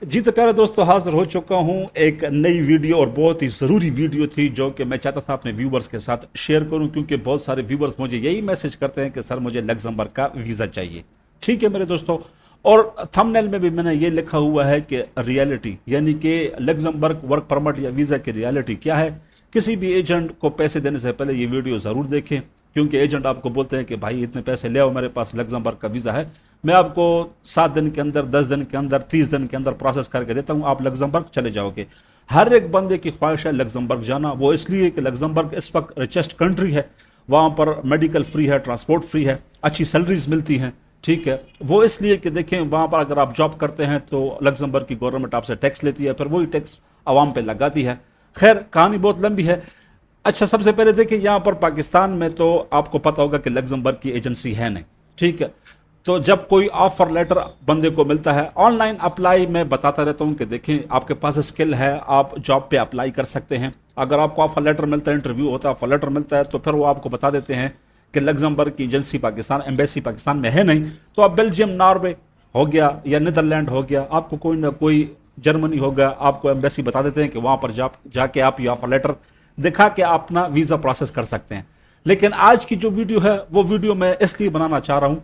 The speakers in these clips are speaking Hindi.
जी तो प्यारे दोस्तों, हाजिर हो चुका हूं एक नई वीडियो और बहुत ही ज़रूरी वीडियो थी जो कि मैं चाहता था अपने व्यूवर्स के साथ शेयर करूं, क्योंकि बहुत सारे व्यूवर्स मुझे यही मैसेज करते हैं कि सर मुझे लग्जमबर्ग का वीज़ा चाहिए। ठीक है मेरे दोस्तों, और थंबनेल में भी मैंने ये लिखा हुआ है कि रियलिटी यानी कि लग्जमबर्ग वर्क परमिट या वीज़ा की रियलिटी क्या है। किसी भी एजेंट को पैसे देने से पहले ये वीडियो ज़रूर देखें, क्योंकि एजेंट आपको बोलते हैं कि भाई इतने पैसे ले आओ, मेरे पास लग्जमबर्ग का वीज़ा है, मैं आपको 7 दिन के अंदर, 10 दिन के अंदर, 30 दिन के अंदर प्रोसेस करके देता हूं, आप लग्जमबर्ग चले जाओगे। हर एक बंदे की ख्वाहिश है लग्जमबर्ग जाना, वो इसलिए कि लग्जमबर्ग इस वक्त रिचेस्ट कंट्री है, वहां पर मेडिकल फ्री है, ट्रांसपोर्ट फ्री है, अच्छी सैलरीज मिलती हैं। ठीक है, वो इसलिए कि देखें वहां पर अगर आप जॉब करते हैं तो लग्जमबर्ग की गवर्नमेंट आपसे टैक्स लेती है, फिर वही टैक्स आवाम पे लगाती है। खैर कहानी बहुत लंबी है। अच्छा, सबसे पहले देखिए यहाँ पर पाकिस्तान में तो आपको पता होगा कि लग्जमबर्ग की एजेंसी है नहीं। ठीक है, तो जब कोई ऑफर लेटर बंदे को मिलता है, ऑनलाइन अप्लाई मैं बताता रहता हूं कि देखें आपके पास स्किल है, आप जॉब पे अप्लाई कर सकते हैं। अगर आपको ऑफर लेटर मिलता है, इंटरव्यू होता है, ऑफर लेटर मिलता है, तो फिर वो आपको बता देते हैं कि लग्जमबर्ग की एजेंसी पाकिस्तान, एम्बेसी पाकिस्तान में है नहीं, तो आप बेल्जियम, नॉर्वे हो गया या नीदरलैंड हो गया, आपको कोई ना कोई, जर्मनी हो गया, आपको एम्बेसी बता देते हैं कि वहां पर जाके आप ये ऑफर लेटर दिखा के अपना वीजा प्रोसेस कर सकते हैं। लेकिन आज की जो वीडियो है वो वीडियो मैं इसलिए बनाना चाह रहा हूं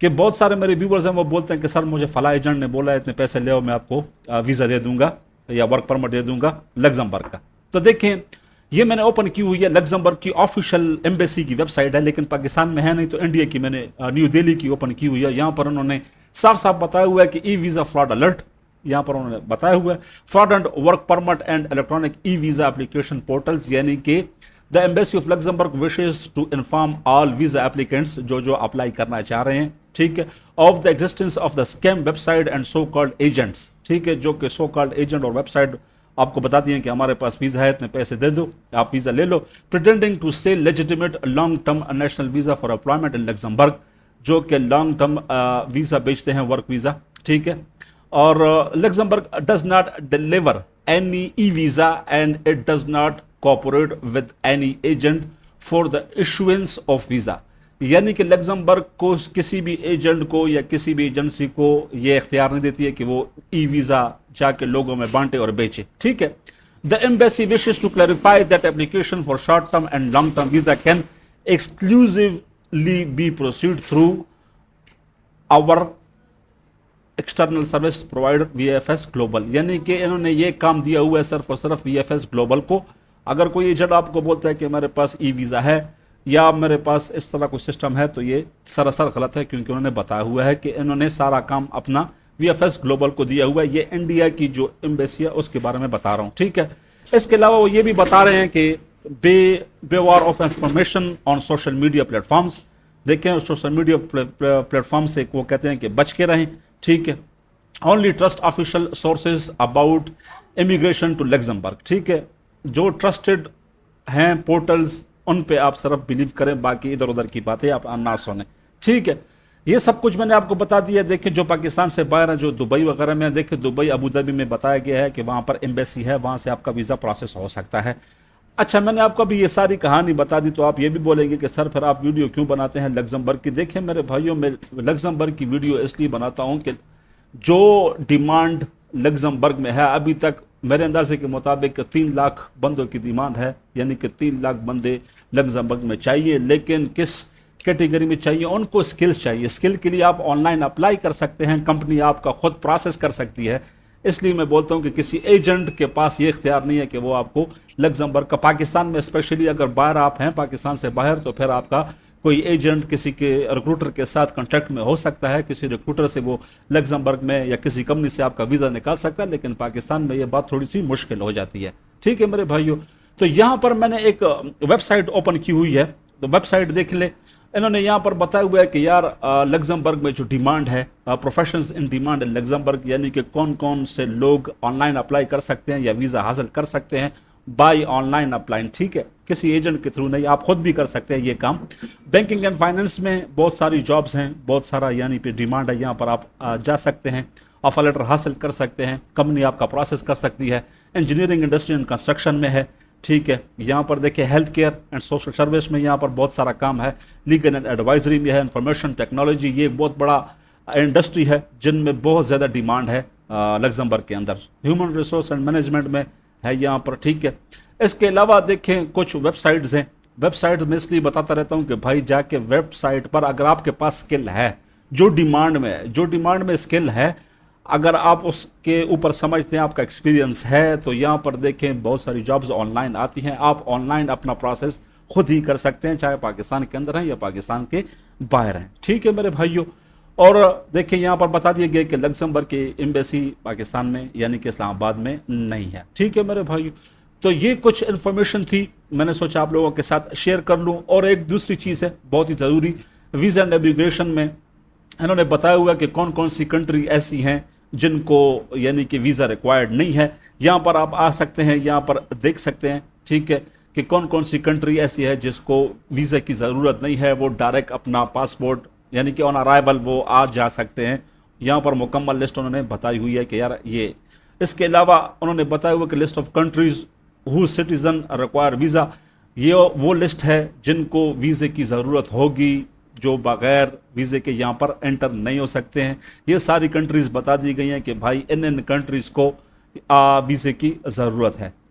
कि बहुत सारे मेरे व्यूवर्स हैं, वो बोलते हैं कि सर मुझे फला एजेंट ने बोला है इतने पैसे ले आओ, मैं आपको वीजा दे दूंगा या वर्क परमिट दे दूंगा लग्जमबर्ग का। तो देखें ये मैंने ओपन की हुई है, लग्जमबर्ग की ऑफिशियल एम्बेसी की वेबसाइट है, लेकिन पाकिस्तान में है नहीं, तो इंडिया की मैंने न्यू दिल्ली की ओपन की हुई है। यहां पर उन्होंने साफ साफ बताया हुआ है कि ई वीजा फ्रॉड अलर्ट, यहां पर उन्होंने बताया हुआ है fraud and work permit and electronic e visa application portals, यानी कि the embassy of Luxembourg wishes to inform all visa applicants जो अप्लाई करना चाह रहे हैं, ठीक है, of the existence of the scam website and so called agents. ठीक है, जो कि सो कॉल्ड एजेंट और वेबसाइट आपको बताती हैं कि हमारे पास वीजा है, इतने पैसे दे दो, आप वीजा ले लो, pretending to sell legitimate long term national visa for employment in Luxembourg, जो कि लॉन्ग टर्म वीजा बेचते हैं, वर्क वीजा। ठीक है, और Luxembourg does not deliver any e visa and it does not cooperate with any agent for the issuance of visa, यानी कि लग्जमबर्ग को किसी भी एजेंट को या किसी भी एजेंसी को यह इख्तियार नहीं देती है कि वो ई वीजा जाके लोगों में बांटे और बेचे। ठीक है, the embassy wishes to clarify that application for short term and long term visa can exclusively be proceed through our external service provider VFS Global, यानी कि इन्होंने ये काम दिया हुआ है सिर्फ और सिर्फ वीएफएस ग्लोबल को। अगर कोई एजेंट आपको बोलता है कि मेरे पास ई वीज़ा है या मेरे पास इस तरह कोई सिस्टम है, तो ये सरासर गलत है, क्योंकि उन्होंने बताया हुआ है कि इन्होंने सारा काम अपना वीएफएस ग्लोबल को दिया हुआ है। ये इंडिया की जो एम्बेसी है उसके बारे में बता रहा हूँ। ठीक है, इसके अलावा वो ये भी बता रहे हैं कि beware of information on social media platforms, देखें सोशल मीडिया प्लेटफॉर्म से वो कहते हैं कि बच के रहें। ठीक है, only trust official sources about immigration to Luxembourg. ठीक है, जो ट्रस्टेड हैं पोर्टल्स उन पे आप सिर्फ बिलीव करें, बाकी इधर उधर की बातें आप ना सुने। ठीक है, ये सब कुछ मैंने आपको बता दिया। देखिए जो पाकिस्तान से बाहर है, जो दुबई वगैरह में, देखिए दुबई, अबू धाबी में बताया गया है कि वहां पर एम्बेसी है, वहां से आपका वीज़ा प्रोसेस हो सकता है। अच्छा, मैंने आपको अभी ये सारी कहानी बता दी, तो आप ये भी बोलेंगे कि सर फिर आप वीडियो क्यों बनाते हैं लग्जमबर्ग की। देखिए मेरे भाइयों, मैं लग्जमबर्ग की वीडियो इसलिए बनाता हूँ कि जो डिमांड लग्जमबर्ग में है, अभी तक मेरे अंदाजे के मुताबिक 3 लाख बंदों की डिमांड है, यानी कि 3 लाख बंदे लग्जमबर्ग में चाहिए। लेकिन किस कैटेगरी में चाहिए? उनको स्किल्स चाहिए। स्किल के लिए आप ऑनलाइन अप्लाई कर सकते हैं, कंपनी आपका खुद प्रोसेस कर सकती है। इसलिए मैं बोलता हूं कि किसी एजेंट के पास ये इख्तियार नहीं है कि वो आपको लग्जमबर्ग का, पाकिस्तान में स्पेशली अगर बाहर आप हैं, पाकिस्तान से बाहर, तो फिर आपका कोई एजेंट किसी के रिक्रूटर के साथ कॉन्टैक्ट में हो सकता है, किसी रिक्रूटर से वो लग्जमबर्ग में या किसी कंपनी से आपका वीज़ा निकाल सकता है, लेकिन पाकिस्तान में ये बात थोड़ी सी मुश्किल हो जाती है। ठीक है मेरे भाइयों, तो यहाँ पर मैंने एक वेबसाइट ओपन की हुई है, तो वेबसाइट देख ले। इन्होंने यहाँ पर बताया हुआ है कि यार लग्जमबर्ग में जो डिमांड है, professions in demand in Luxembourg, यानी कि कौन कौन से लोग ऑनलाइन अप्लाई कर सकते हैं या वीज़ा हासिल कर सकते हैं बाय ऑनलाइन अप्लाई। ठीक है, किसी एजेंट के थ्रू नहीं, आप खुद भी कर सकते हैं ये काम। बैंकिंग एंड फाइनेंस में बहुत सारी जॉब्स हैं, बहुत सारा यानी पे डिमांड है, यहाँ पर आप जा सकते हैं, ऑफर लेटर हासिल कर सकते हैं, कंपनी आपका प्रोसेस कर सकती है। इंजीनियरिंग, इंडस्ट्री एंड कंस्ट्रक्शन में है। ठीक है, यहाँ पर देखिए health care and social service में यहाँ पर बहुत सारा काम है। लीगल एंड एडवाइजरी में है। इंफॉर्मेशन टेक्नोलॉजी, ये बहुत बड़ा इंडस्ट्री है जिनमें बहुत ज़्यादा डिमांड है। लग्जमबर्ग के अंदर ह्यूमन रिसोर्स एंड मैनेजमेंट में है यहाँ पर, ठीक है। इसके अलावा देखें कुछ वेबसाइट्स हैं, वेबसाइट्स में इसलिए बताता रहता हूँ कि भाई जाके वेबसाइट पर अगर आपके पास स्किल है, जो डिमांड में स्किल है, अगर आप उसके ऊपर समझते हैं, आपका एक्सपीरियंस है, तो यहाँ पर देखें बहुत सारी जॉब्स ऑनलाइन आती हैं। आप ऑनलाइन अपना प्रोसेस खुद ही कर सकते हैं, चाहे पाकिस्तान के अंदर हैं या पाकिस्तान के बाहर हैं, ठीक है मेरे भाइयों। और देखिए यहाँ पर बता दिया गया कि लग्जमबर्ग की एम्बेसी पाकिस्तान में यानी कि इस्लामाबाद में नहीं है, ठीक है मेरे भाइयों। तो ये कुछ इन्फॉर्मेशन थी, मैंने सोचा आप लोगों के साथ शेयर कर लूँ। और एक दूसरी चीज़ है बहुत ही ज़रूरी, वीज़ा एंड इमिग्रेशन में इन्होंने बताया हुआ कि कौन कौन सी कंट्री ऐसी हैं जिनको यानी कि वीज़ा रिक्वायर्ड नहीं है। यहाँ पर आप आ सकते हैं, यहाँ पर देख सकते हैं, ठीक है, कि कौन कौन सी कंट्री ऐसी है जिसको वीज़ा की ज़रूरत नहीं है, वो डायरेक्ट अपना पासपोर्ट यानी कि ऑन अराइवल वो आ जा सकते हैं। यहाँ पर मुकम्मल लिस्ट उन्होंने बताई हुई है कि यार ये। इसके अलावा उन्होंने बताया हुआ कि list of countries who citizen require visa, ये वो लिस्ट है जिनको वीज़े की ज़रूरत होगी, जो बगैर वीज़े के यहाँ पर एंटर नहीं हो सकते हैं। ये सारी कंट्रीज़ बता दी गई हैं कि भाई इन कंट्रीज़ को वीज़े की ज़रूरत है।